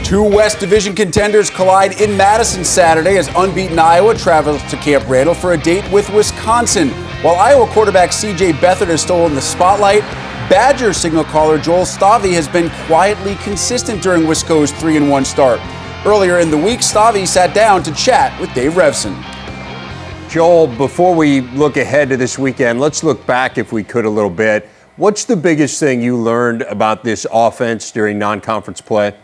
Two West Division contenders collide in Madison Saturday as unbeaten Iowa travels to Camp Randall for a date with Wisconsin. While Iowa quarterback C.J. Beathard has stolen the spotlight, Badger signal caller Joel Stave has been quietly consistent during Wisco's 3-1 start. Earlier in the week, Stave sat down to chat with Dave Revson. Joel, before we look ahead to this weekend, let's look back, if we could, a little bit. What's the biggest thing you learned about this offense during non-conference play?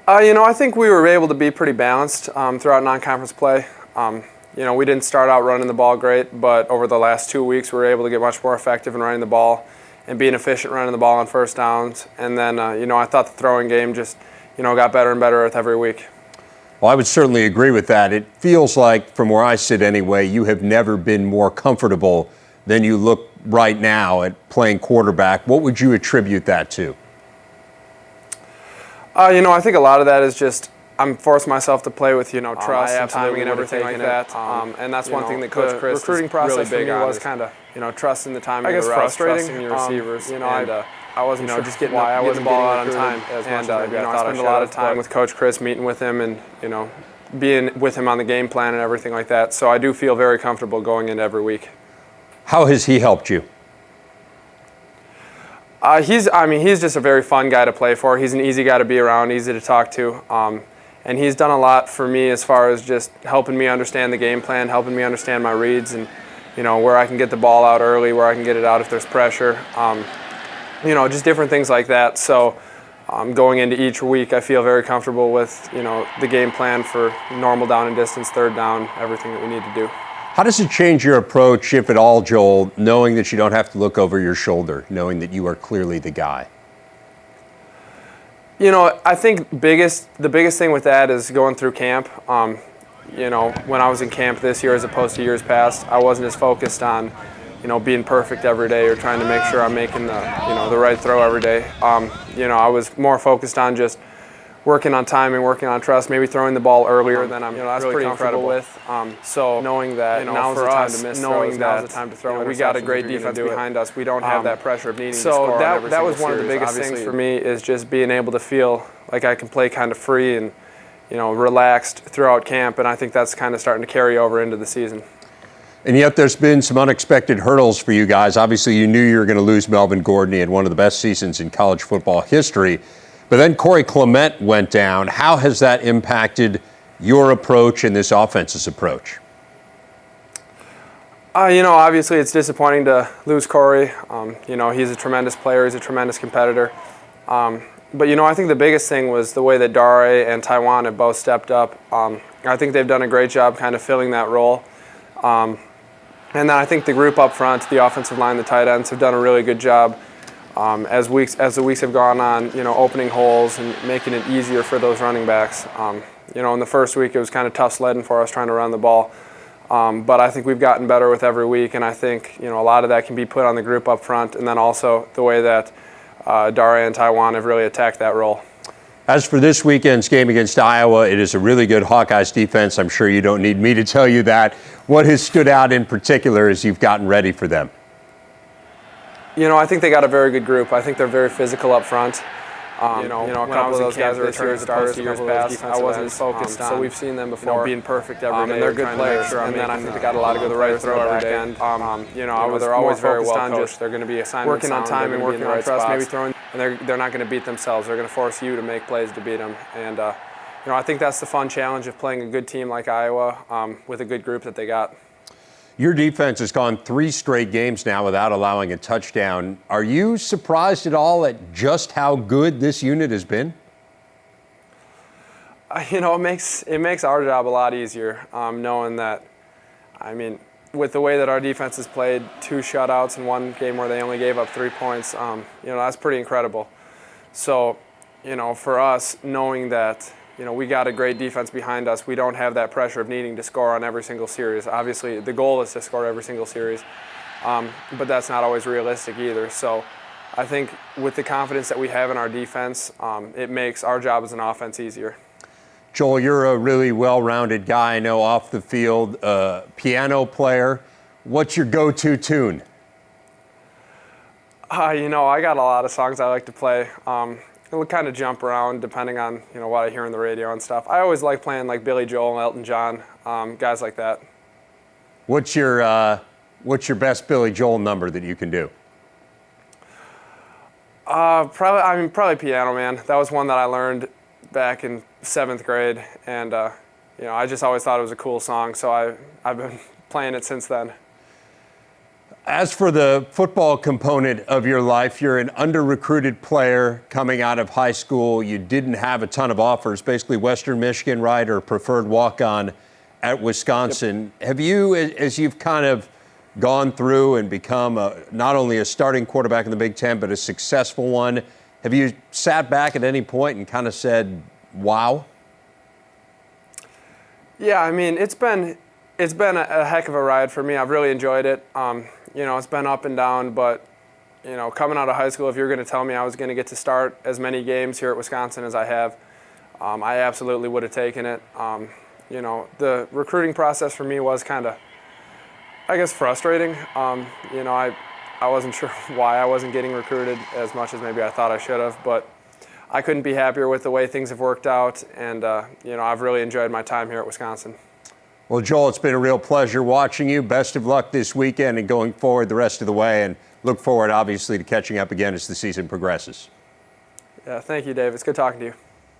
I think we were able to be pretty balanced throughout non-conference play. We didn't start out running the ball great, but over the last 2 weeks, we were able to get much more effective in running the ball and being efficient running the ball on first downs. And then, I thought the throwing game just, got better and better with every week. Well, I would certainly agree with that. It feels like, from where I sit anyway, you have never been more comfortable than you look right now at playing quarterback. What would you attribute that to? I think a lot of that is just I'm forcing myself to play with, trust and timing and everything like that. And that's one thing that Coach Chris recruiting process really big on was kind of, trusting the timing of the routes, trusting your receivers. I wasn't sure just getting why I wasn't getting out on time. And I spent a lot of time with Coach Chris, meeting with him and, being with him on the game plan and everything like that. So I do feel very comfortable going into every week. How has he helped you? He's just a very fun guy to play for. He's an easy guy to be around, easy to talk to. And he's done a lot for me as far as just helping me understand the game plan, helping me understand my reads and, where I can get the ball out early, where I can get it out if there's pressure. Just different things like that. So going into each week, I feel very comfortable with, the game plan for normal down and distance, third down, everything that we need to do. How does it change your approach, if at all, Joel, knowing that you don't have to look over your shoulder, knowing that you are clearly the guy? I think the biggest thing with that is going through camp. When I was in camp this year as opposed to years past, I wasn't as focused on, being perfect every day or trying to make sure I'm making the right throw every day. I was more focused on just working on timing, working on trust, maybe throwing the ball earlier than I'm that's really pretty comfortable with. So knowing that now's the time to miss throws, now's the time to throw. We got a great defense behind us. We don't have that pressure of needing to score on every single series. So that was one of the biggest things for me is just being able to feel like I can play kind of free and relaxed throughout camp, and I think that's kind of starting to carry over into the season. And yet there's been some unexpected hurdles for you guys. Obviously, you knew you were going to lose Melvin Gordon. He had one of the best seasons in college football history. But then Corey Clement went down. How has that impacted your approach and this offense's approach? Obviously it's disappointing to lose Corey. He's a tremendous player. He's a tremendous competitor. But I think the biggest thing was the way that Dare and Taiwan have both stepped up. I think they've done a great job kind of filling that role. And then I think the group up front, the offensive line, the tight ends have done a really good job. As the weeks have gone on, opening holes and making it easier for those running backs. In the first week it was kind of tough sledding for us trying to run the ball. But I think we've gotten better with every week, and I think a lot of that can be put on the group up front, and then also the way that Dare and Taiwan have really attacked that role. As for this weekend's game against Iowa, it is a really good Hawkeyes defense. I'm sure you don't need me to tell you that. What has stood out in particular as you've gotten ready for them? I think they got a very good group. I think they're very physical up front. A couple of those guys are returning starters years past. I wasn't as focused on. So we've seen them before being perfect every day. And they're good players. And then I think they got a lot of good right throw every day. They're always very well coached. They're going to be working on time and working on trust, maybe throwing. And they're not going to beat themselves. They're going to force you to make plays to beat them. And I think that's the fun challenge of playing a good team like Iowa with a good group that they got. Your defense has gone 3 straight games now without allowing a touchdown. Are you surprised at all at just how good this unit has been? It makes our job a lot easier knowing that, with the way that our defense has played, 2 shutouts in one game where they only gave up 3 points, that's pretty incredible. So, for us, knowing that, we got a great defense behind us. We don't have that pressure of needing to score on every single series. Obviously, the goal is to score every single series, but that's not always realistic either. So I think with the confidence that we have in our defense, it makes our job as an offense easier. Joel, you're a really well-rounded guy. I know off the field, piano player. What's your go-to tune? I got a lot of songs I like to play. it'll kind of jump around depending on what I hear on the radio and stuff. I always like playing like Billy Joel and Elton John, guys like that. What's your best Billy Joel number that you can do? Probably Piano Man. That was one that I learned back in 7th grade, and I just always thought it was a cool song, so I've been playing it since then. As for the football component of your life, you're an under-recruited player coming out of high school. You didn't have a ton of offers, basically Western Michigan, right, or preferred walk-on at Wisconsin. Yep. Have you, as you've kind of gone through and become not only a starting quarterback in the Big Ten, but a successful one, have you sat back at any point and kind of said, wow? Yeah, I mean, it's been a heck of a ride for me. I've really enjoyed it. It's been up and down, but coming out of high school, if you were going to tell me I was going to get to start as many games here at Wisconsin as I have, I absolutely would have taken it. The recruiting process for me was kind of, I guess, frustrating. I wasn't sure why I wasn't getting recruited as much as maybe I thought I should have, but I couldn't be happier with the way things have worked out, and I've really enjoyed my time here at Wisconsin. Well, Joel, it's been a real pleasure watching you. Best of luck this weekend and going forward the rest of the way, and look forward, obviously, to catching up again as the season progresses. Yeah, thank you, Dave. It's good talking to you.